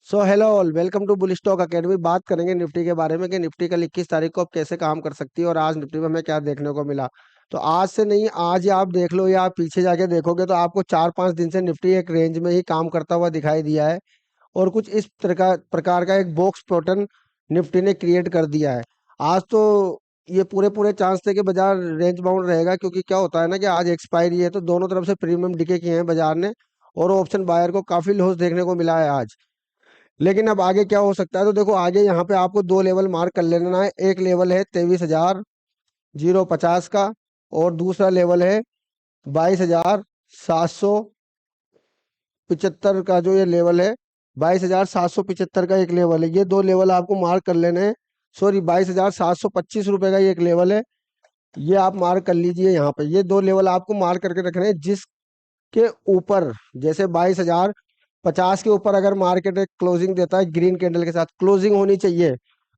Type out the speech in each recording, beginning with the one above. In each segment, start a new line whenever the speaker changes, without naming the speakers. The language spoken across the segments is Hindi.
So hello all, welcome to bull stock academy. बात करेंगे निफ्टी के बारे में कि निफ्टी कल 21 तारीख को अब कैसे काम कर सकती है और आज निफ्टी में हमें क्या देखने को मिला। तो आज से नहीं, आज ही आप देख लो या आप पीछे जाके देखोगे तो आपको 4-5 दिन से निफ्टी एक रेंज में ही काम करता हुआ दिखाई दिया है और कुछ इस प्रकार प्रकार का एक बॉक्स पैटर्न निफ्टी ने क्रिएट कर दिया है। आज तो ये पूरे पूरे चांस थे कि बाजार रेंज बाउंड रहेगा, क्योंकि क्या होता है ना कि आज एक्सपायरी है तो दोनों तरफ से प्रीमियम डिके किए हैं बाजार ने और ऑप्शन बायर को काफी लॉस देखने को मिला है आज। लेकिन अब आगे क्या हो सकता है, तो देखो आगे यहाँ पे आपको दो लेवल मार्क कर लेना है। एक लेवल है 23,050 का और दूसरा लेवल है 22,775 का। जो ये लेवल है 22,775 का एक लेवल है, ये दो लेवल आपको मार्क कर लेने हैं। सॉरी, 22,725 रुपए का ये एक लेवल है, ये आप मार्क कर लीजिए। यहाँ पे ये दो लेवल आपको मार्क करके रखने हैं, जिसके ऊपर जैसे 22,050 के ऊपर अगर मार्केट एक क्लोजिंग देता है ग्रीन कैंडल के साथ, क्लोजिंग होनी चाहिए।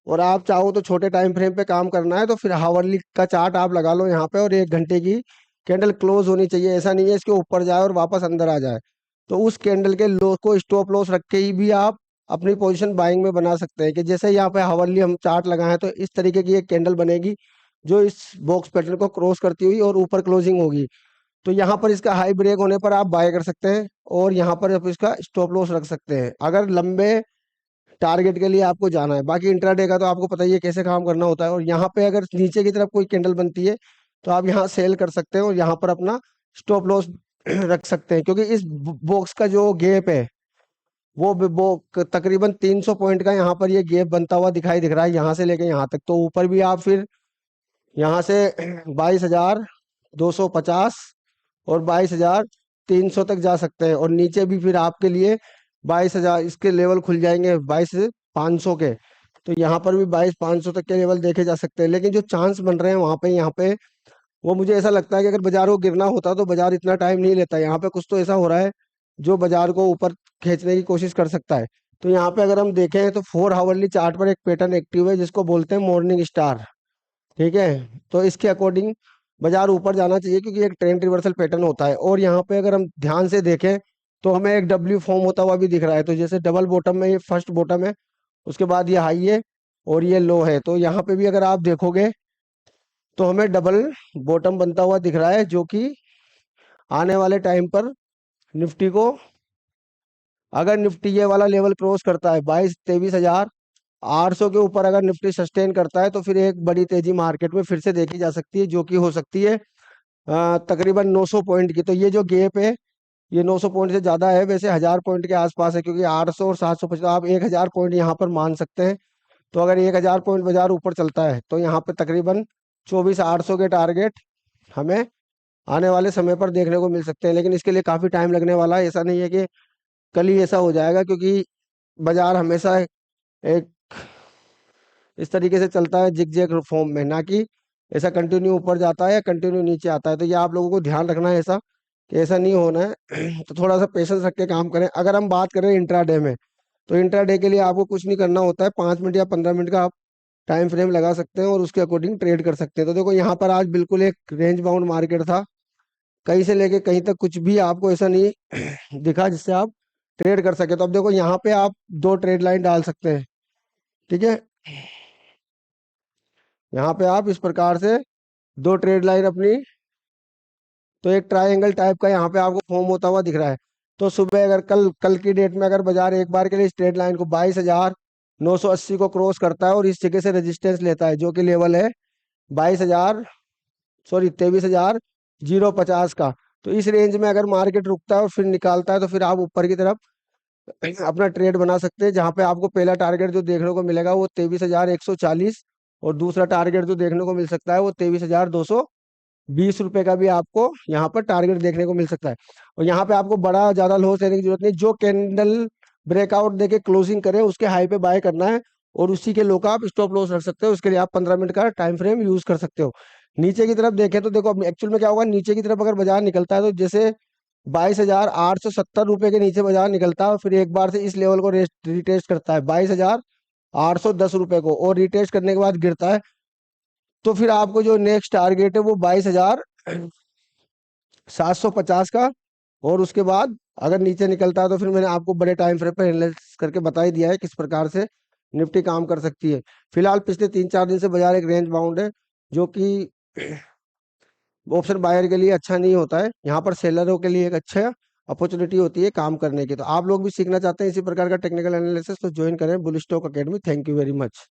और आप चाहो तो छोटे टाइम फ्रेम पे काम करना है तो फिर हावरली का चार्ट आप लगा लो यहाँ पे, और 1 घंटे की कैंडल क्लोज होनी चाहिए। ऐसा नहीं है इसके ऊपर जाए और वापस अंदर आ जाए। तो उस कैंडल के लो को स्टॉप लॉस रख के ही भी आप अपनी पोजीशन बाइंग में बना सकते हैं कि जैसे यहाँ पे हावरली हम चार्ट लगाए हैं तो इस तरीके की एक कैंडल बनेगी जो इस बॉक्स पैटर्न को क्रॉस करती हुई और ऊपर क्लोजिंग होगी। तो यहाँ पर इसका हाई ब्रेक होने पर आप बाय कर सकते हैं और यहाँ पर आप इसका स्टॉप लॉस रख सकते हैं अगर लंबे टारगेट के लिए आपको जाना है। बाकी इंट्राडे का तो आपको पता ही है कैसे काम करना होता है। और यहाँ पे अगर नीचे की तरफ कोई कैंडल बनती है तो आप यहाँ सेल कर सकते हैं और यहाँ पर अपना स्टॉप लॉस रख सकते हैं, क्योंकि इस बॉक्स का जो गैप है वो तकरीबन 300 पॉइंट का यहाँ पर ये गैप बनता हुआ दिख रहा है, यहाँ से लेके यहाँ तक। तो ऊपर भी आप फिर यहाँ से 22,250 और 22,300 तक जा सकते हैं, और नीचे भी फिर आपके लिए 22,000 इसके लेवल खुल जाएंगे, 22,500 के। तो यहाँ पर भी 22,500 तक के लेवल देखे जा सकते हैं। लेकिन जो चांस बन रहे हैं वहां पे यहाँ पे वो मुझे ऐसा लगता है कि अगर बाजार को गिरना होता तो बाजार इतना टाइम नहीं लेता। यहाँ पे कुछ तो ऐसा हो रहा है जो बाजार को ऊपर खींचने की कोशिश कर सकता है। तो यहाँ पे अगर हम देखें तो 4 हावरली चार्ट पर एक पैटर्न एक्टिव है जिसको बोलते हैं मॉर्निंग स्टार। ठीक है, तो इसके अकॉर्डिंग बाजार ऊपर जाना चाहिए क्योंकि एक ट्रेंड रिवर्सल पैटर्न होता है। और यहाँ पे अगर हम ध्यान से देखें तो हमें एक डब्ल्यू फॉर्म होता हुआ भी दिख रहा है। तो जैसे डबल बॉटम में ये फर्स्ट बॉटम है, उसके बाद ये हाई है और ये लो है। तो यहाँ पे भी अगर आप देखोगे तो हमें डबल बॉटम बनता हुआ दिख रहा है, जो कि आने वाले टाइम पर निफ्टी को, अगर निफ्टी ये वाला लेवल क्रॉस करता है 22-23,800 के ऊपर, अगर निफ्टी सस्टेन करता है तो फिर एक बड़ी तेजी मार्केट में फिर से देखी जा सकती है, जो कि हो सकती है तकरीबन 900 पॉइंट की। तो ये जो गैप है ये 900 पॉइंट से ज्यादा है, वैसे 1,000 पॉइंट के आसपास है, क्योंकि 800 और 750 आप 1,000 पॉइंट यहाँ पर मान सकते हैं। तो अगर 1,000 पॉइंट बाजार ऊपर चलता है तो यहाँ पे तकरीबन 24,800 के टारगेट हमें आने वाले समय पर देखने को मिल सकते हैं। लेकिन इसके लिए काफी टाइम लगने वाला है, ऐसा नहीं है कि कल ही ऐसा हो जाएगा, क्योंकि बाजार हमेशा एक इस तरीके से चलता है जिग जैग फॉर्म में, ना कि ऐसा कंटिन्यू ऊपर जाता है या कंटिन्यू नीचे आता है। तो ये आप लोगों को ध्यान रखना है ऐसा कि ऐसा नहीं होना है। तो थोड़ा सा पेशेंस रख के काम करें। अगर हम बात करें इंट्राडे में, तो इंट्राडे के लिए आपको कुछ नहीं करना होता है, 5 मिनट या 15 मिनट का आप टाइम फ्रेम लगा सकते हैं और उसके अकॉर्डिंग ट्रेड कर सकते हैं। तो देखो यहाँ पर आज बिल्कुल एक रेंज बाउंड मार्केट था, कहीं से लेके कहीं तक कुछ भी आपको ऐसा नहीं दिखा जिससे आप ट्रेड कर सके। तो अब देखो यहाँ पे आप दो ट्रेड लाइन डाल सकते हैं। ठीक है, यहाँ पे आप इस प्रकार से दो ट्रेड लाइन अपनी, तो एक ट्रायंगल टाइप का यहाँ पे आपको फॉर्म होता हुआ दिख रहा है। तो सुबह अगर कल कल की डेट में अगर बाजार एक बार के लिए इस ट्रेड लाइन को 22,980 को क्रॉस करता है और इस जगह से रेजिस्टेंस लेता है, जो कि लेवल है 22,000, सॉरी 23,050 का। तो इस रेंज में अगर मार्केट रुकता है और फिर निकालता है तो फिर आप ऊपर की तरफ अपना ट्रेड बना सकते हैं, जहां पे आपको पहला टारगेट जो देखने को मिलेगा वो 23,140 और दूसरा टारगेट जो देखने को मिल सकता है वो 23,220 रुपए का भी आपको यहाँ पर टारगेट देखने को मिल सकता है। और यहाँ पे आपको बड़ा ज्यादा लॉस लेने की जरूरत नहीं, जो कैंडल ब्रेकआउट देके क्लोजिंग करे उसके हाई पे बाय करना है और उसी के लो का आप स्टॉप लॉस रख सकते हो। उसके लिए आप 15 मिनट का टाइम फ्रेम यूज कर सकते हो। नीचे की तरफ देखें तो देखो एक्चुअल में क्या होगा, नीचे की तरफ अगर बाजार निकलता है तो जैसे 22,870 रुपए के नीचे बाजार निकलता है और फिर एक बार से इस लेवल को रिटेस्ट करता है 22,810 रुपए को, और रिटेस्ट करने के बाद गिरता है। तो फिर आपको जो नेक्स्ट टारगेट है वो 22,750 का और उसके बाद अगर नीचे निकलता है तो फिर मैंने आपको बड़े टाइम फ्रेम पर एनालिसिस करके बता ही दिया है किस प्रकार से निफ्टी काम कर सकती है। फिलहाल पिछले 3-4 दिन से बाजार एक रेंज बाउंड है, जो कि ऑप्शन बायर के लिए अच्छा नहीं होता है। यहाँ पर सेलरों के लिए एक अच्छा अपॉर्चुनिटी होती है काम करने की। तो आप लोग भी सीखना चाहते हैं इसी प्रकार का टेक्निकल एनालिसिस, तो ज्वाइन करें bull stock academy. Thank you very much.